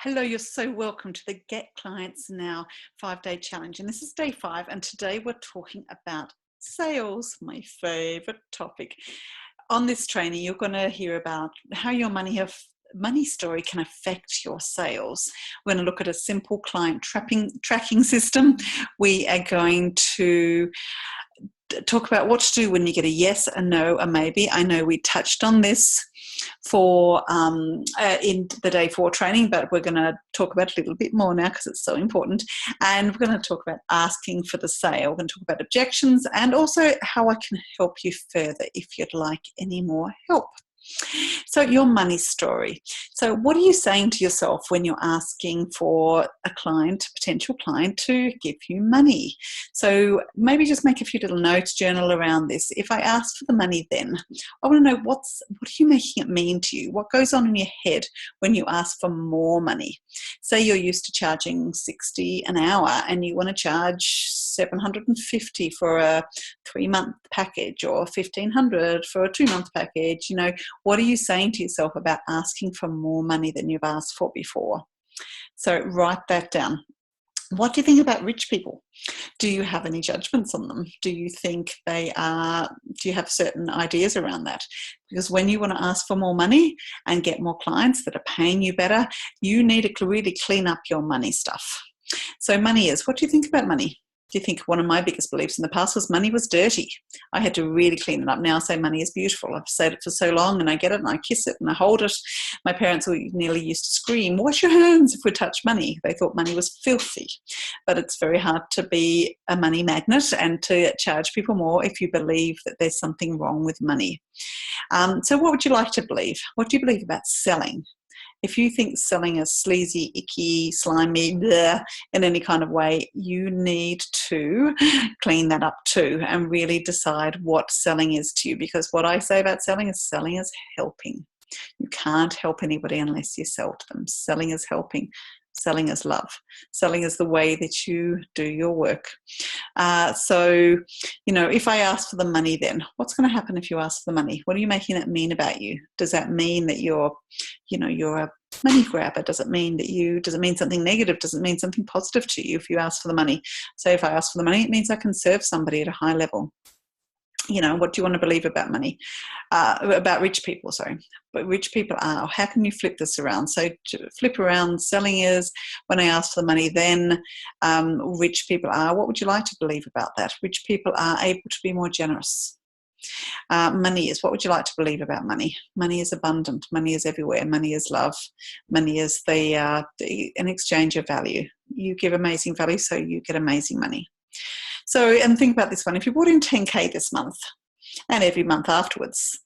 Hello, you're so welcome to the Get Clients Now 5-day challenge. And this is day 5. And today we're talking about sales, my favorite topic. On this training, you're going to hear about how your money story can affect your sales. We're going to look at a simple client tracking system. We are going to talk about what to do when you get a yes, a no, a maybe. I know we touched on this for in the day 4 training, but we're going to talk about it a little bit more now because it's so important. And we're going to talk about asking for the sale. We're going to talk about objections and also how I can help you further if you'd like any more help. So your money story. So what are you saying to yourself when you're asking for a potential client to give you money? So maybe just make a few little notes, journal around this. If I ask for the money then, I want to know what are you making it mean to you? What goes on in your head when you ask for more money? Say you're used to charging $60 an hour and you want to charge $750 for a 3-month package or $1,500 for a 2-month package. What are you saying to yourself about asking for more money than you've asked for before? So write that down. What do you think about rich people? Do you have any judgments on them? Do you think do you have certain ideas around that? Because when you want to ask for more money and get more clients that are paying you better, you need to really clean up your money stuff. So money is, what do you think about money? Do you think one of my biggest beliefs in the past was money was dirty? I had to really clean it up. Now I say money is beautiful. I've said it for so long and I get it and I kiss it and I hold it. My parents nearly used to scream, wash your hands if we touch money. They thought money was filthy. But it's very hard to be a money magnet and to charge people more if you believe that there's something wrong with money. So what would you like to believe? What do you believe about selling? If you think selling is sleazy, icky, slimy, bleh, in any kind of way, you need to clean that up too and really decide what selling is to you. Because what I say about selling is helping. You can't help anybody unless you sell to them. Selling is helping. Selling is love. Selling is the way that you do your work. If I ask for the money then, what's going to happen if you ask for the money? What are you making it mean about you? Does that mean that you're a money grabber? Does it mean something negative? Does it mean something positive to you if you ask for the money? So if I ask for the money, it means I can serve somebody at a high level. What do you want to believe about money? About rich people, sorry. But rich people are, how can you flip this around? So to flip around, selling is, when I ask for the money then, rich people are, what would you like to believe about that? Rich people are able to be more generous. Money is, what would you like to believe about money? Money is abundant. Money is everywhere. Money is love. Money is an exchange of value. You give amazing value, so you get amazing money. So, and think about this one. If you brought in 10K this month and every month afterwards,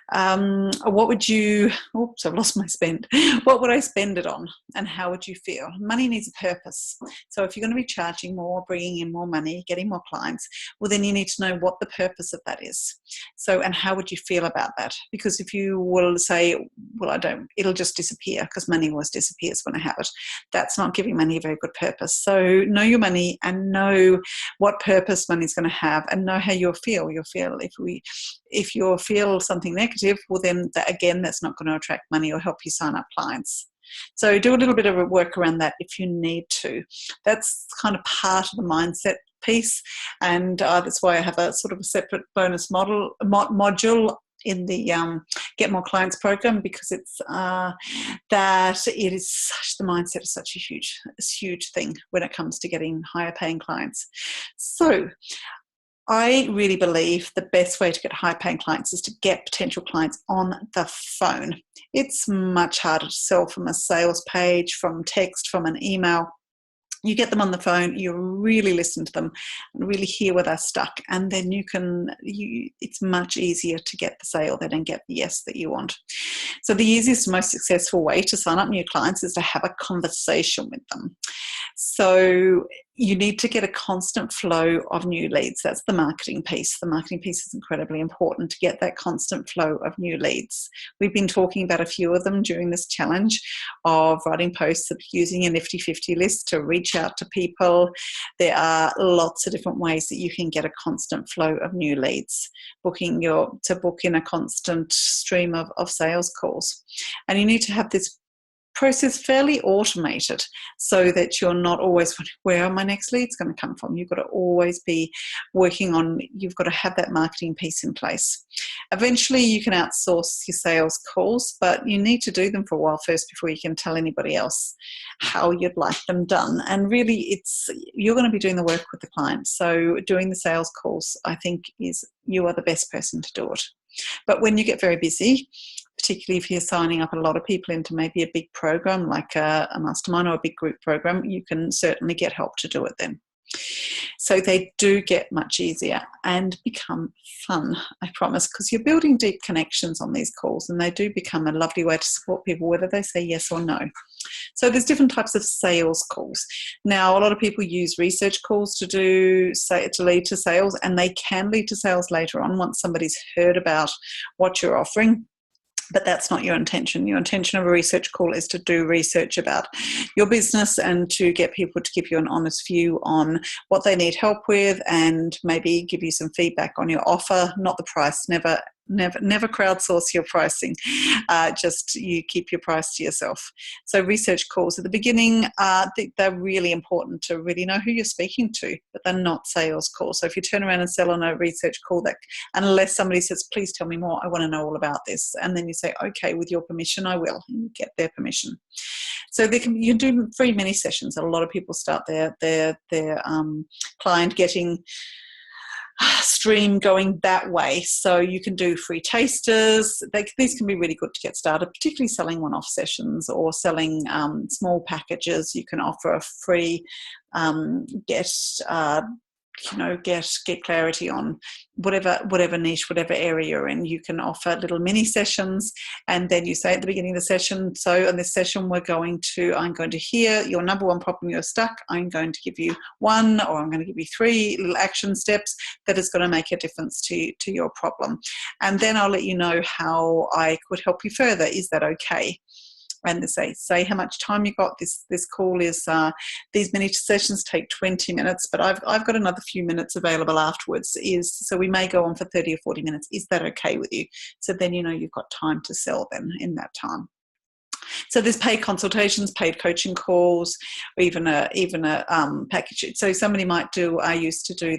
what would you, oops, I've lost my spend. What would I spend it on and how would you feel? Money needs a purpose. So if you're going to be charging more, bringing in more money, getting more clients, well, then you need to know what the purpose of that is. So, and how would you feel about that? Because if you will say, well, it'll just disappear because money always disappears when I have it. That's not giving money a very good purpose. So know your money and know what purpose money is going to have and know how you'll feel. If you feel something negative, well then that's not going to attract money or help you sign up clients. So do a little bit of a work around that if you need to. That's kind of part of the mindset piece, and that's why I have a sort of a separate bonus module in the Get More Clients program, because it's that it is the mindset is such a huge thing when it comes to getting higher paying clients. So I really believe the best way to get high-paying clients is to get potential clients on the phone. It's much harder to sell from a sales page, from text, from an email. You get them on the phone, you really listen to them and really hear where they're stuck, and then it's much easier to get the sale then and get the yes that you want. So the easiest, most successful way to sign up new clients is to have a conversation with them. So you need to get a constant flow of new leads. That's the marketing piece. The marketing piece is incredibly important to get that constant flow of new leads. We've been talking about a few of them during this challenge of writing posts, of using a Nifty 50 list to reach out to people. There are lots of different ways that you can get a constant flow of new leads, book in a constant stream of sales calls. And you need to have this process fairly automated so that you're not always wondering, where are my next leads going to come from? You've got to always be working on, you've got to have that marketing piece in place. Eventually you can outsource your sales calls, but you need to do them for a while first before you can tell anybody else how you'd like them done. And really you're going to be doing the work with the client. So doing the sales calls, I think, you are the best person to do it. But when you get very busy, particularly if you're signing up a lot of people into maybe a big program like a mastermind or a big group program, you can certainly get help to do it then. So they do get much easier and become fun, I promise, because you're building deep connections on these calls, and they do become a lovely way to support people, whether they say yes or no. So there's different types of sales calls. Now, a lot of people use research calls to lead to sales, and they can lead to sales later on once somebody's heard about what you're offering. But that's not your intention. Your intention of a research call is to do research about your business and to get people to give you an honest view on what they need help with, and maybe give you some feedback on your offer, not the price. Never crowdsource your pricing. Just you keep your price to yourself. So research calls at the beginning, they're really important to really know who you're speaking to, but they're not sales calls. So if you turn around and sell on a research call, that unless somebody says, please tell me more, I want to know all about this, and then you say, okay, with your permission, I will, and you get their permission. So you can do free mini sessions. A lot of people start their client getting stream going that way. So you can do free tasters. These can be really good to get started, particularly selling one-off sessions or selling small packages. You can offer a free get clarity on whatever niche, whatever area you're in. You can offer little mini sessions, and then you say at the beginning of the session, so in this session I'm going to hear your number one problem you're stuck. I'm going to give you one, or I'm going to give you 3 little action steps that is going to make a difference to your problem. And then I'll let you know how I could help you further. Is that okay? And they say how much time you got. This call is these mini sessions take 20 minutes, but I've got another few minutes available afterwards. So we may go on for 30 or 40 minutes. Is that okay with you? So then you know you've got time to sell then in that time. So there's paid consultations, paid coaching calls, or even a package. So somebody might do, I used to do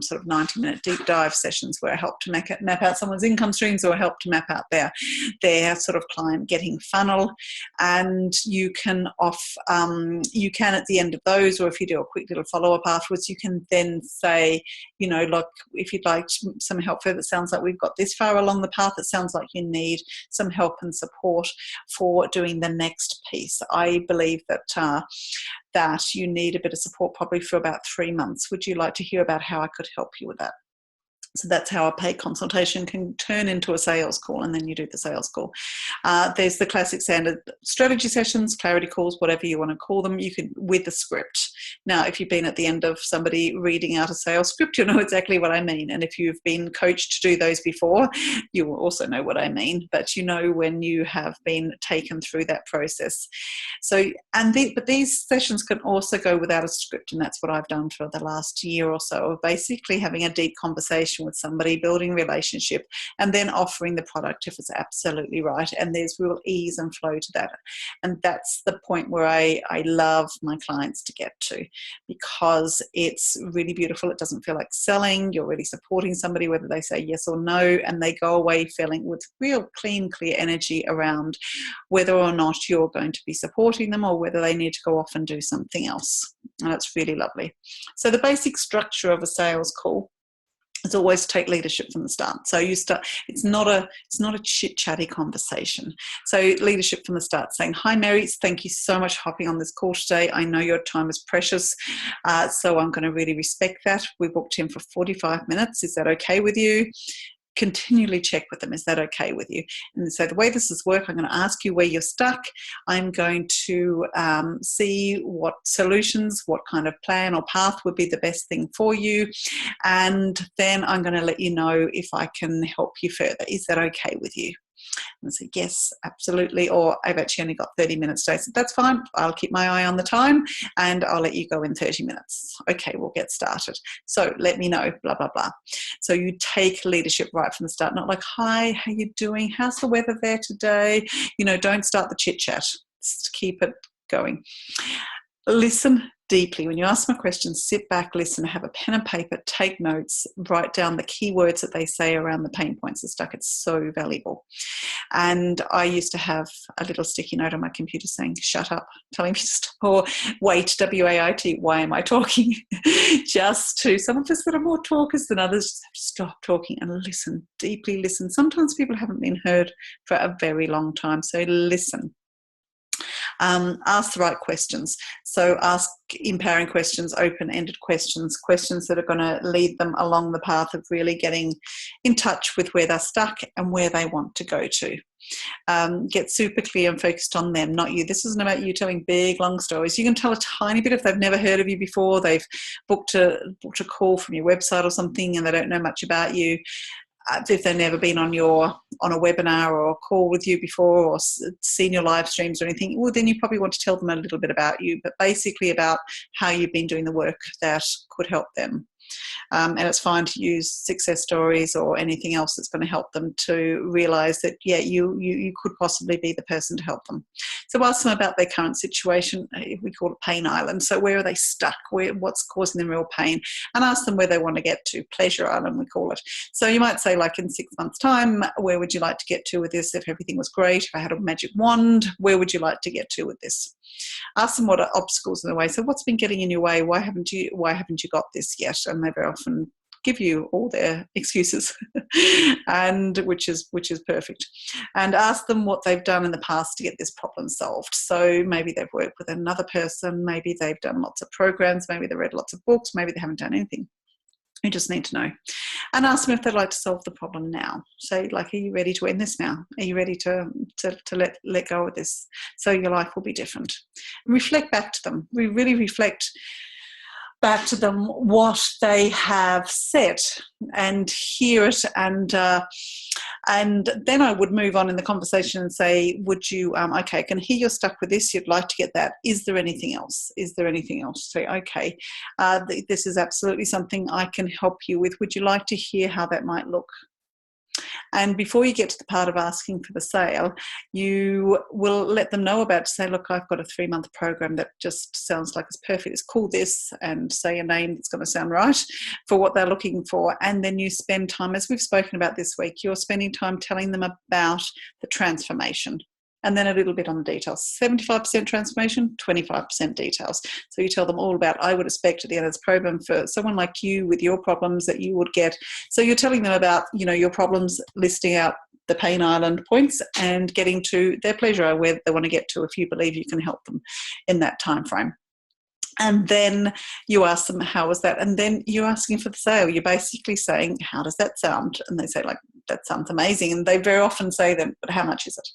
sort of 90-minute deep dive sessions where I help to map out someone's income streams, or help to map out their sort of client getting funnel. And you can at the end of those, or if you do a quick little follow-up afterwards, you can then say, look, if you'd like some help further, it sounds like we've got this far along the path. It sounds like you need some help and support for doing the next piece. I believe that you need a bit of support probably for about 3 months. Would you like to hear about how I could help you with that? So that's how a paid consultation can turn into a sales call, and then you do the sales call. There's the classic standard strategy sessions, clarity calls, whatever you want to call them. You can with the script. Now, if you've been at the end of somebody reading out a sales script, you'll know exactly what I mean. And if you've been coached to do those before, you will also know what I mean. But you know when you have been taken through that process. So, but these sessions can also go without a script, and that's what I've done for the last year or so, of basically having a deep conversation with somebody, building relationship, and then offering the product if it's absolutely right. And there's real ease and flow to that. And that's the point where I love my clients to get to, because it's really beautiful. It doesn't feel like selling. You're really supporting somebody, whether they say yes or no, and they go away feeling with real clean, clear energy around whether or not you're going to be supporting them, or whether they need to go off and do something else. And that's really lovely. So the basic structure of a sales call is always to take leadership from the start. So you start, it's not a chit-chatty conversation. So leadership from the start, saying, hi Mary, thank you so much for hopping on this call today. I know your time is precious, so I'm going to really respect that. We booked in for 45 minutes. Is that okay with you? Continually check with them, is that okay with you? And so the way this is work, I'm going to ask you where you're stuck. I'm going to see what solutions, what kind of plan or path would be the best thing for you, and then I'm going to let you know if I can help you further. Is that okay with you? And say, yes, absolutely. Or I've actually only got 30 minutes today. So that's fine. I'll keep my eye on the time and I'll let you go in 30 minutes. Okay, we'll get started. So let me know, blah, blah, blah. So you take leadership right from the start, not like, hi, how you doing? How's the weather there today? Don't start the chit chat. Just keep it going. Listen deeply. When you ask them a question, sit back, listen, have a pen and paper, take notes, write down the key words that they say around the pain points and stuff. It's so valuable. And I used to have a little sticky note on my computer saying, shut up, telling me to stop, or wait, W-A-I-T, why am I talking? Just to, some of us that are more talkers than others, just have to stop talking and listen, deeply listen. Sometimes people haven't been heard for a very long time, so listen. Ask the right questions. So ask empowering questions, open-ended questions, questions that are going to lead them along the path of really getting in touch with where they're stuck and where they want to go to. Get super clear and focused on them, not you. This isn't about you telling big, long stories. You can tell a tiny bit if they've never heard of you before, they've booked a call from your website or something and they don't know much about you. If they've never been on a webinar or a call with you before or seen your live streams or anything, well, then you probably want to tell them a little bit about you, but basically about how you've been doing the work that could help them. And it's fine to use success stories or anything else that's going to help them to realise that, yeah, you could possibly be the person to help them. So ask them about their current situation. We call it pain island. So where are they stuck? What's causing them real pain? And ask them where they want to get to. Pleasure island, we call it. So you might say, like, in 6 months' time, where would you like to get to with this? If everything was great, if I had a magic wand, where would you like to get to with this? Ask them what are obstacles in the way. So what's been getting in your way? Why haven't you got this yet? And they very often give you all their excuses, and which is perfect. And ask them what they've done in the past to get this problem solved. So maybe they've worked with another person, maybe they've done lots of programs, maybe they've read lots of books, maybe they haven't done anything. You just need to know. And ask them if they'd like to solve the problem now. Say, like, are you ready to end this now? Are you ready to let go of this so your life will be different? And reflect back to them. We really reflect back to them what they have said and hear it, and then I would move on in the conversation and say, would you, okay, I can hear you're stuck with this, you'd like to get that. Is there anything else? Is there anything else? Say, okay, this is absolutely something I can help you with. Would you like to hear how that might look? And before you get to the part of asking for the sale, you will let them know about, say, look, I've got a 3-month program that just sounds like it's perfect. It's call this, and say a name that's going to sound right for what they're looking for. And then you spend time, as we've spoken about this week, you're spending time telling them about the transformation. And then a little bit on the details. 75% transformation, 25% details. So you tell them all about, I would expect at the end of this program for someone like you with your problems that you would get. So you're telling them about, your problems, listing out the pain island points and getting to their pleasure, where they want to get to if you believe you can help them in that time frame. And then you ask them, how was that? And then you're asking for the sale. You're basically saying, how does that sound? And they say, like, that sounds amazing. And they very often say that, but how much is it?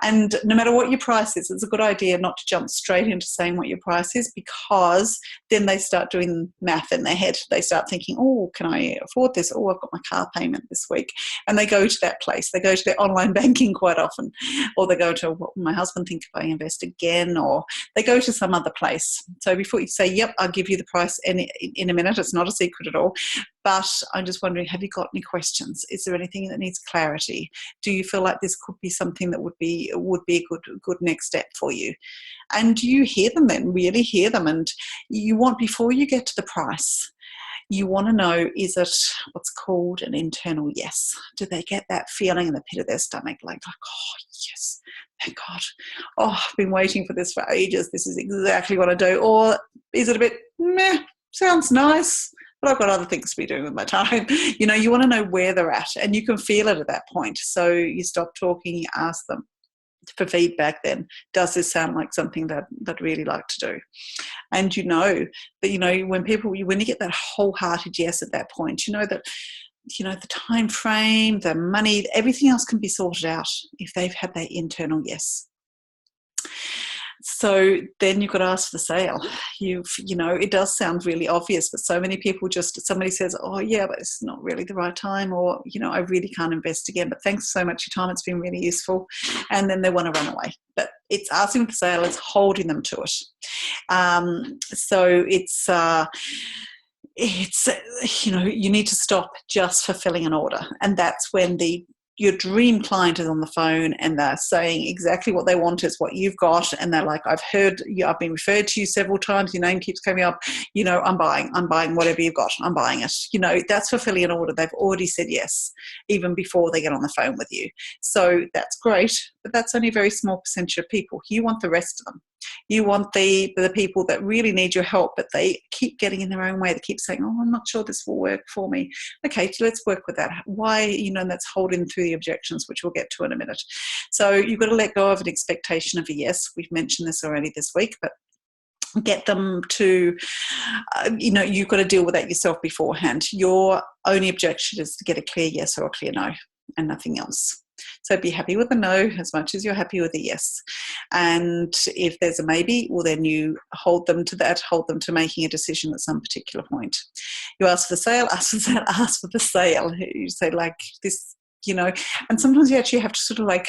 And no matter what your price is, it's a good idea not to jump straight into saying what your price is, because then they start doing math in their head. They start thinking, oh, can I afford this? Oh, I've got my car payment this week. And they go to that place. They go to their online banking quite often. Or they go to, what will my husband think if I invest again? Or they go to some other place. So before you say, yep, I'll give you the price in a minute, it's not a secret at all. But I'm just wondering, have you got any questions? Is there anything that needs clarity? Do you feel like this could be something that would be a good next step for you? And you hear them then, really hear them. And you want, before you get to the price, you want to know, is it what's called an internal yes? Do they get that feeling in the pit of their stomach, like oh, yes, thank God. Oh, I've been waiting for this for ages. This is exactly what I do. Or is it a bit, meh, sounds nice, but I've got other things to be doing with my time. You want to know where they're at, and you can feel it at that point. So you stop talking, you ask them for feedback then. Does this sound like something that I'd really like to do? And that, when you get that wholehearted yes at that point, that, the time frame, the money, everything else can be sorted out if they've had that internal yes. So then you've got to ask for the sale. It does sound really obvious, but so many people somebody says, oh yeah, but it's not really the right time, or, I really can't invest again, but thanks so much for your time. It's been really useful. And then they want to run away. But it's asking for the sale, it's holding them to it. So it's you need to stop just fulfilling an order. And that's when the your dream client is on the phone and they're saying exactly what they want is what you've got, and they're like, I've heard you, I've been referred to you several times, your name keeps coming up, I'm buying whatever you've got, I'm buying it. That's fulfilling an order. They've already said yes, even before they get on the phone with you. So that's great, but that's only a very small percentage of people. You want the rest of them. You want the people that really need your help, but they keep getting in their own way. They keep saying, oh, I'm not sure this will work for me. Okay, so let's work with that. Why, and that's holding through the objections, which we'll get to in a minute. So you've got to let go of an expectation of a yes. We've mentioned this already this week, but get them to, you've got to deal with that yourself beforehand. Your only objection is to get a clear yes or a clear no and nothing else. So be happy with a no as much as you're happy with a yes. And if there's a maybe, well, then you hold them to that, hold them to making a decision at some particular point. You ask for the sale, ask for the sale. You say like this, and sometimes you actually have to sort of like,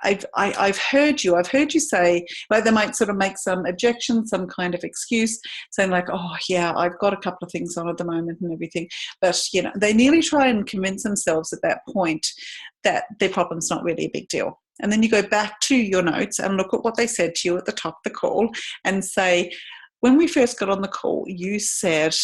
I've heard you say, like they might sort of make some objection, some kind of excuse, saying like, oh yeah, I've got a couple of things on at the moment and everything. But, they nearly try and convince themselves at that point that their problem's not really a big deal. And then you go back to your notes and look at what they said to you at the top of the call and say, when we first got on the call, you said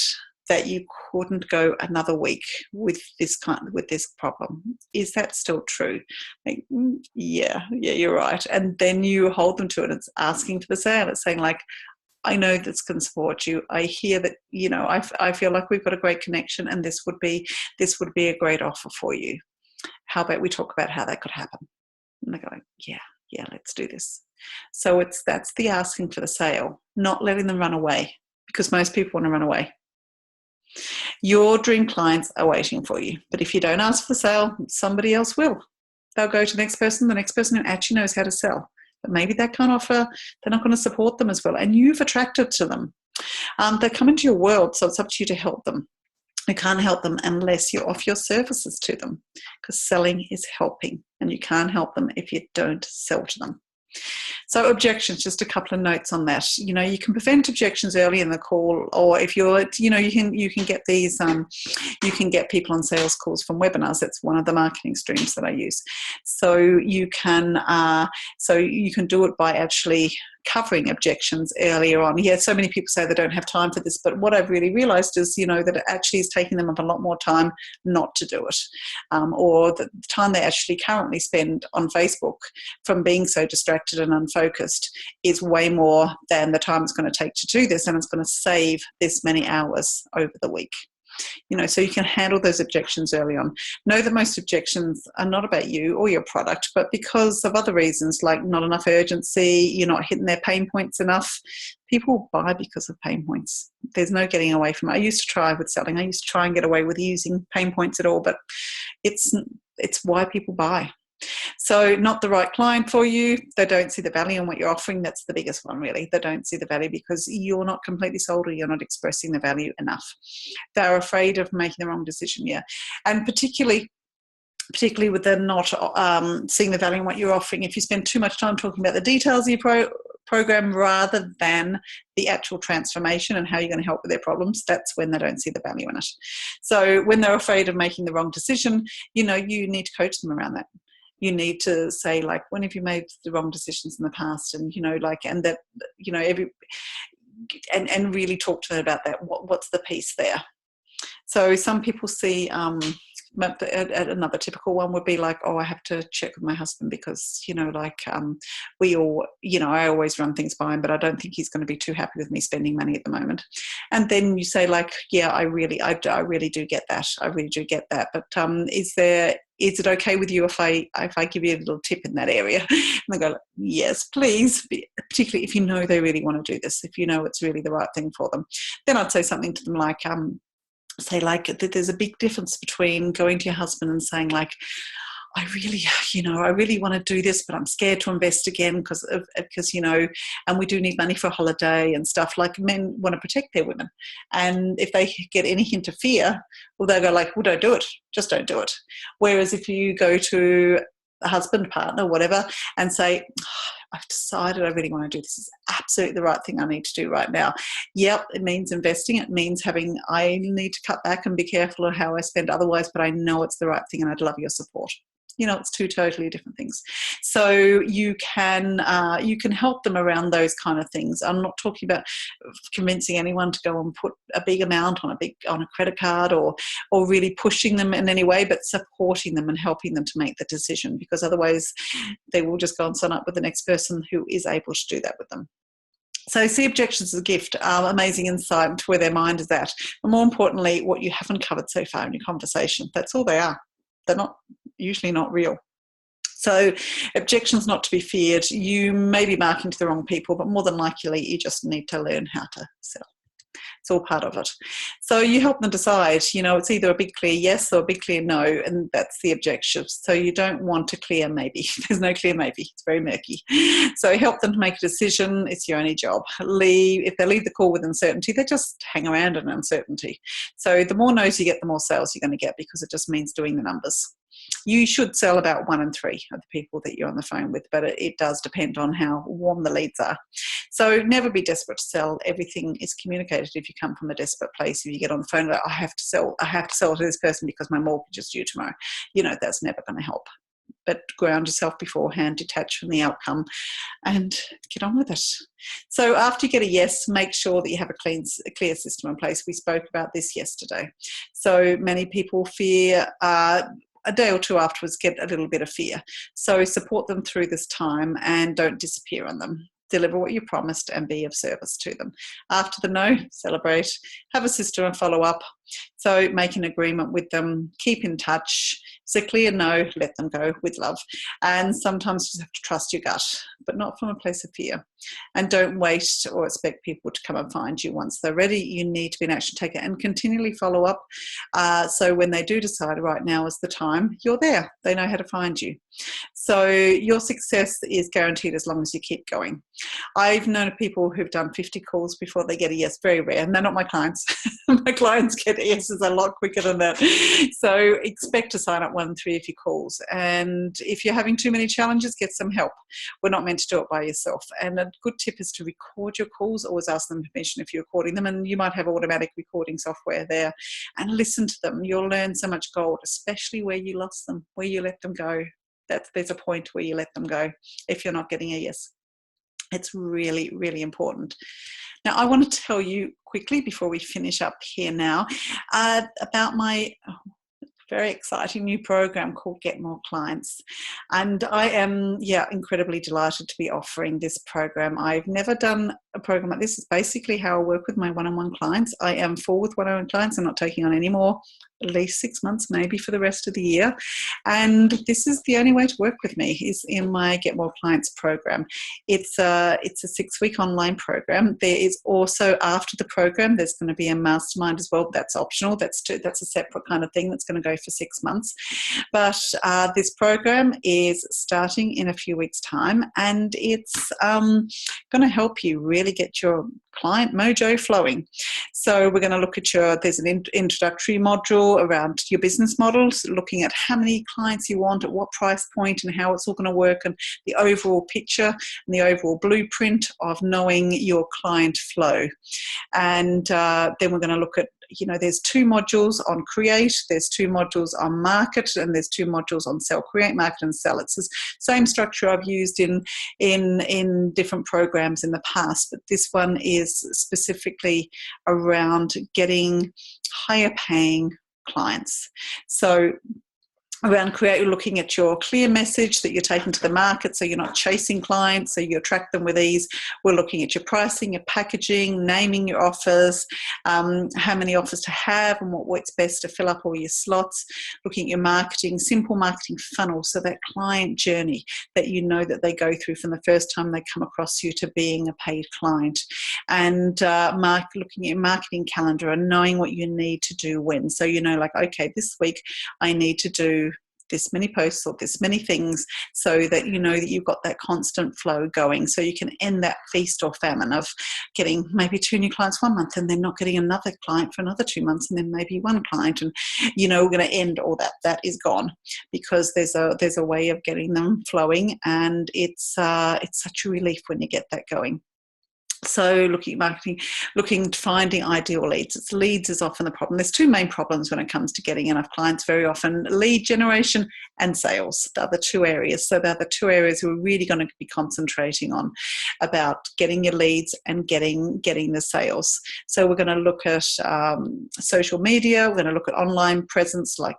that you couldn't go another week with this problem. Is that still true? Like, yeah, you're right. And then you hold them to it. It's asking for the sale. It's saying like, I know this can support you. I hear that, I feel like we've got a great connection and this would be a great offer for you. How about we talk about how that could happen? And they go, yeah, let's do this. So that's the asking for the sale, not letting them run away, because most people want to run away. Your dream clients are waiting for you. But if you don't ask for the sale, somebody else will. They'll go to the next person who actually knows how to sell. But maybe that can't offer, they're not going to support them as well. And you've attracted to them. They come into your world, so it's up to you to help them. You can't help them unless you offer your services to them, because selling is helping, and you can't help them if you don't sell to them. So objections, just a couple of notes on that. You can prevent objections early in the call, or if you're, you can get these, you can get people on sales calls from webinars. That's one of the marketing streams that I use. So you can do it by actually covering objections earlier on. Yeah, so many people say they don't have time for this, but what I've really realized is, that it actually is taking them up a lot more time not to do it, or the time they actually currently spend on Facebook from being so distracted and unfocused is way more than the time it's going to take to do this, and it's going to save this many hours over the week. So you can handle those objections early on. Know that most objections are not about you or your product, but because of other reasons, like not enough urgency, you're not hitting their pain points enough. People buy because of pain points. There's no getting away from it. I used to try with selling. I used to try and get away with using pain points at all, but it's why people buy. So not the right client for you. They don't see the value in what you're offering. That's the biggest one, really. They don't see the value because you're not completely sold, or you're not expressing the value enough. They're afraid of making the wrong decision, yeah. And particularly with them not seeing the value in what you're offering, if you spend too much time talking about the details of your program rather than the actual transformation and how you're going to help with their problems, that's when they don't see the value in it. So when they're afraid of making the wrong decision, you need to coach them around that. You need to say, like, when have you made the wrong decisions in the past? And, and that, and really talk to them about that. What's the piece there? So some people see, another typical one would be like, oh, I have to check with my husband because, we all, I always run things by him, but I don't think he's going to be too happy with me spending money at the moment. And then you say like, yeah, I really do get that. I really do get that. But is it okay with you if I give you a little tip in that area? And they go, yes, please, particularly if they really want to do this, if it's really the right thing for them. Then I'd say something to them like, that there's a big difference between going to your husband and saying like, I really want to do this, but I'm scared to invest again because and we do need money for a holiday and stuff. Like, men want to protect their women. And if they get any hint of fear, well, they'll go like, well, don't do it. Just don't do it. Whereas if you go to a husband, partner, whatever, and say, I've decided I really want to do this. This is absolutely the right thing I need to do right now. Yep, it means investing. It means I need to cut back and be careful of how I spend otherwise, but I know it's the right thing and I'd love your support. It's two totally different things. So you can help them around those kind of things. I'm not talking about convincing anyone to go and put a big amount on a credit card or really pushing them in any way, but supporting them and helping them to make the decision, because otherwise they will just go and sign up with the next person who is able to do that with them. So see objections as a gift, amazing insight into where their mind is at. But more importantly, what you haven't covered so far in your conversation. That's all they are. They're usually not real. So objections not to be feared. You may be marketing to the wrong people, but more than likely you just need to learn how to sell. It's all part of it. So you help them decide, it's either a big clear yes or a big clear no, and that's the objection. So you don't want a clear maybe. There's no clear maybe. It's very murky. So help them to make a decision. It's your only job. If they leave the call with uncertainty, they just hang around in uncertainty. So the more no's you get, the more sales you're going to get, because it just means doing the numbers. You should sell about 1 in 3 of the people that you're on the phone with, but it does depend on how warm the leads are. So never be desperate to sell. Everything is communicated. If you come from a desperate place, if you get on the phone, I have to sell to this person because my mortgage is due tomorrow, that's never going to help. But ground yourself beforehand, detach from the outcome, and get on with it. So after you get a yes, make sure that you have a clear system in place. We spoke about this yesterday. So many people fear a day or two afterwards get a little bit of fear. So support them through this time and don't disappear on them. Deliver what you promised and be of service to them. After the no, celebrate, have a system and follow up. So make an agreement with them, keep in touch. It's a clear no, let them go with love. And sometimes you just have to trust your gut, but not from a place of fear. And don't wait or expect people to come and find you once they're ready. You need to be an action taker and continually follow up. So when they do decide right now is the time, you're there. They know how to find you. So your success is guaranteed as long as you keep going. I've known of people who've done 50 calls before they get a yes. Very rare. And they're not my clients. My clients get yeses a lot quicker than that. So expect to sign up 1 in 3 of your calls. And if you're having too many challenges, get some help. We're not meant to do it by yourself. And a good tip is to record your calls. Always ask them permission if you're recording them. And you might have automatic recording software there. And listen to them. You'll learn so much gold, especially where you lost them, where you let them go. There's a point where you let them go if you're not getting a yes. It's really, really important. Now, I want to tell you quickly before we finish up here now about my very exciting new program called Get More Clients. And I am, incredibly delighted to be offering this program. I've never done a program like this. It's basically how I work with my one-on-one clients. I am full with one-on-one clients. I'm not taking on any more, at least 6 months, maybe for the rest of the year. And this is the only way to work with me, is in my Get More Clients program. It's a 6-week online program. There is also, after the program, there's going to be a mastermind as well. That's optional. That's a separate kind of thing that's going to go for 6 months. But this program is starting in a few weeks' time, and it's going to help you really get your client mojo flowing. So we're going to look at there's an introductory module around your business models, looking at how many clients you want, at what price point, and how it's all going to work, and the overall picture and the overall blueprint of knowing your client flow. And then we're going to look at, there's 2 modules on create, there's 2 modules on market, and there's 2 modules on sell. Create, market, and sell. It's the same structure I've used in different programs in the past, but this one is specifically around getting higher paying clients. So around looking at your clear message that you're taking to the market, so you're not chasing clients, so you attract them with ease. We're looking at your pricing, your packaging, naming your offers, how many offers to have, and what works best to fill up all your slots. Looking at your marketing, simple marketing funnel, so that client journey that that they go through from the first time they come across you to being a paid client. And looking at your marketing calendar and knowing what you need to do when. So okay, this week I need to do this many posts or this many things, so that that you've got that constant flow going, so you can end that feast or famine of getting maybe 2 new clients 1 month and then not getting another client for another 2 months, and then maybe 1 client, and we're going to end all that. That is gone, because there's a way of getting them flowing, and it's such a relief when you get that going. So looking at marketing, looking to finding ideal leads. Leads is often the problem. There's two main problems when it comes to getting enough clients very often: lead generation and sales. They're the two areas. So they're the two areas we're really going to be concentrating on, about getting your leads and getting the sales. So we're going to look at social media. We're going to look at online presence, like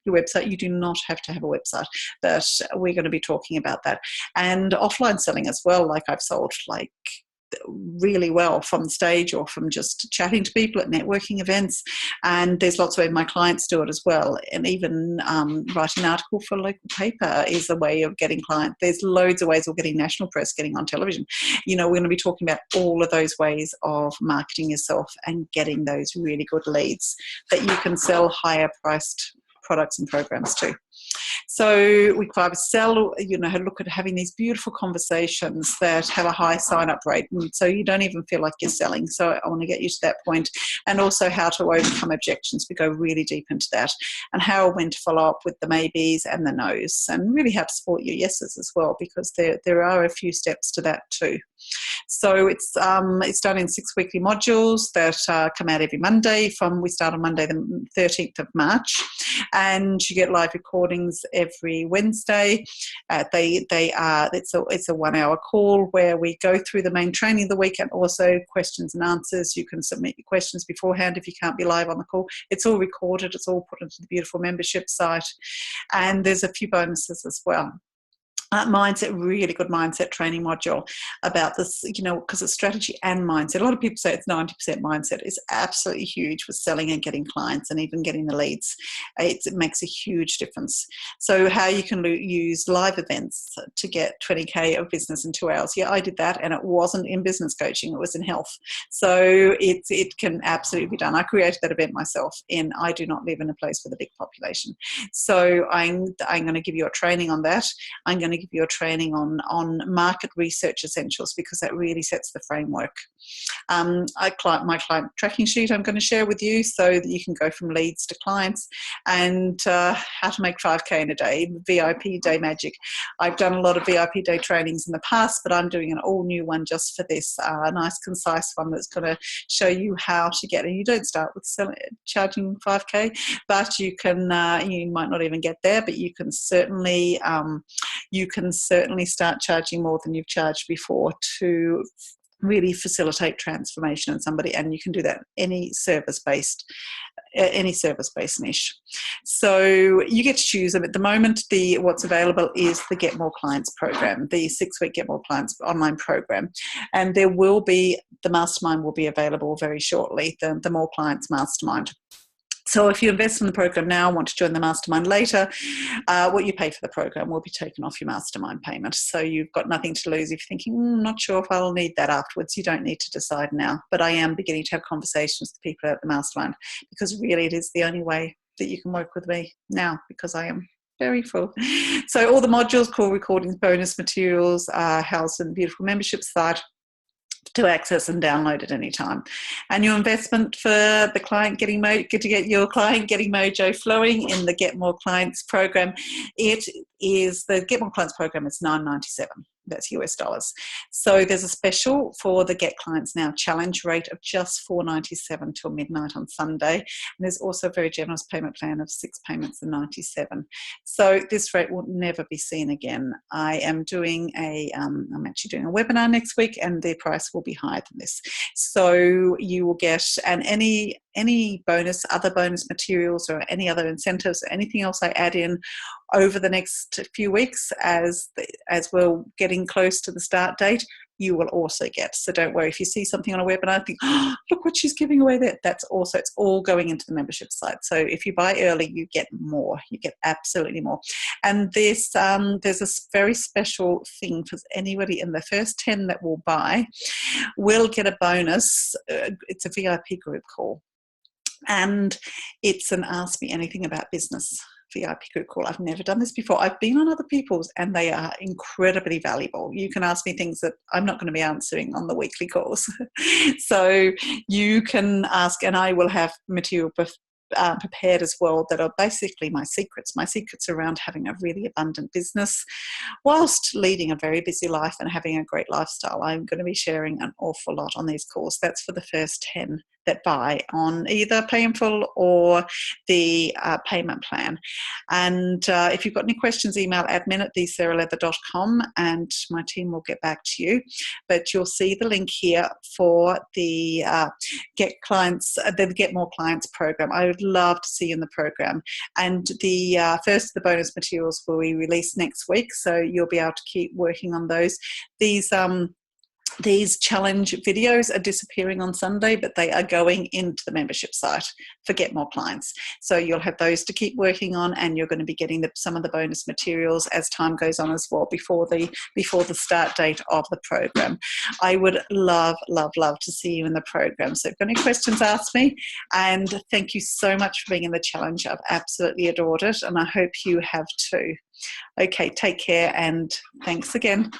your website. You do not have to have a website, but we're going to be talking about that. And offline selling as well, like I've sold like really well from stage or from just chatting to people at networking events. And there's lots of ways my clients do it as well. And even writing an article for a local paper is a way of getting clients. There's loads of ways of getting national press, getting on television. You know, we're going to be talking about all of those ways of marketing yourself and getting those really good leads that you can sell higher priced products and programs to. So week 5 is sell, you know, look at having these beautiful conversations that have a high sign-up rate, and so you don't even feel like you're selling. So I want to get you to that point. And also how to overcome objections. We go really deep into that, and how when to follow up with the maybes and the no's, and really how to support your yeses as well, because there are a few steps to that too. So it's done in 6 weekly modules that come out every Monday. We start on Monday the 13th of March, and you get live recordings every Wednesday. It's a 1 hour call where we go through the main training of the week and also questions and answers. You can submit your questions beforehand if you can't be live on the call. It's all recorded. It's all put into the beautiful membership site, and there's a few bonuses as well. Mindset, really good mindset training module about this, you know, because it's strategy and mindset. A lot of people say it's 90% mindset. It's absolutely huge with selling and getting clients and even getting the leads. It makes a huge difference. So how you can use live events to get 20K of business in 2 hours. Yeah, I did that, and it wasn't in business coaching. It was in health. So it can absolutely be done. I created that event myself, and I do not live in a place with a big population. So I'm going to give you a training on that. I'm going to give you a training on market research essentials, because that really sets the framework. My client tracking sheet I'm going to share with you, so that you can go from leads to clients, and how to make 5K in a day, VIP day magic. I've done a lot of VIP day trainings in the past, but I'm doing an all new one just for this, nice concise one that's going to show you how to get, and you don't start with charging 5K, but you can, you might not even get there, but you can certainly start charging more than you've charged before to really facilitate transformation in somebody, and you can do that any service-based niche. So you get to choose them. At the moment, what's available is the Get More Clients program, the 6-week Get More Clients online program, and the mastermind will be available very shortly, the More Clients Mastermind. So if you invest in the program now and want to join the mastermind later, what you pay for the program will be taken off your mastermind payment. So you've got nothing to lose if you're thinking, not sure if I'll need that afterwards. You don't need to decide now. But I am beginning to have conversations with people at the mastermind, because really it is the only way that you can work with me now, because I am very full. So all the modules, call recordings, bonus materials, housed in the beautiful membership site to access and download at any time. And your investment for the client getting your client getting mojo flowing in the Get More Clients program, the Get More Clients program is $9.97. That's US dollars. So there's a special for the Get Clients Now challenge rate of just $4.97 till midnight on Sunday. And there's also a very generous payment plan of 6 payments of $97. So this rate will never be seen again. I'm actually doing a webinar next week, and the price will be higher than this. So you will get, and any other bonus materials or any other incentives or anything else I add in over the next few weeks as we're getting close to the start date, you will also get. So don't worry if you see something on a webinar, think, oh, look what she's giving away there. It's all going into the membership site. So if you buy early, you get more. You get absolutely more. And there's a very special thing for anybody in the first 10 that will buy will get a bonus. It's a VIP group call. And it's an Ask Me Anything About Business VIP group call. I've never done this before. I've been on other people's, and they are incredibly valuable. You can ask me things that I'm not going to be answering on the weekly calls. So you can ask, and I will have material prepared as well, that are basically my secrets. My secrets around having a really abundant business whilst leading a very busy life and having a great lifestyle. I'm going to be sharing an awful lot on these calls. That's for the first 10 that buy on either Pay in Full or the payment plan. And if you've got any questions, email admin@thesarahleather.com and my team will get back to you. But you'll see the link here for the Get More Clients program. I would love to see you in the program. And the first of the bonus materials will be released next week, so you'll be able to keep working on those. These challenge videos are disappearing on Sunday, but they are going into the membership site for Get More Clients. So you'll have those to keep working on, and you're going to be getting some of the bonus materials as time goes on as well, before the start date of the program. I would love, love, love to see you in the program. So if you've got any questions, ask me. And thank you so much for being in the challenge. I've absolutely adored it, and I hope you have too. Okay, take care, and thanks again.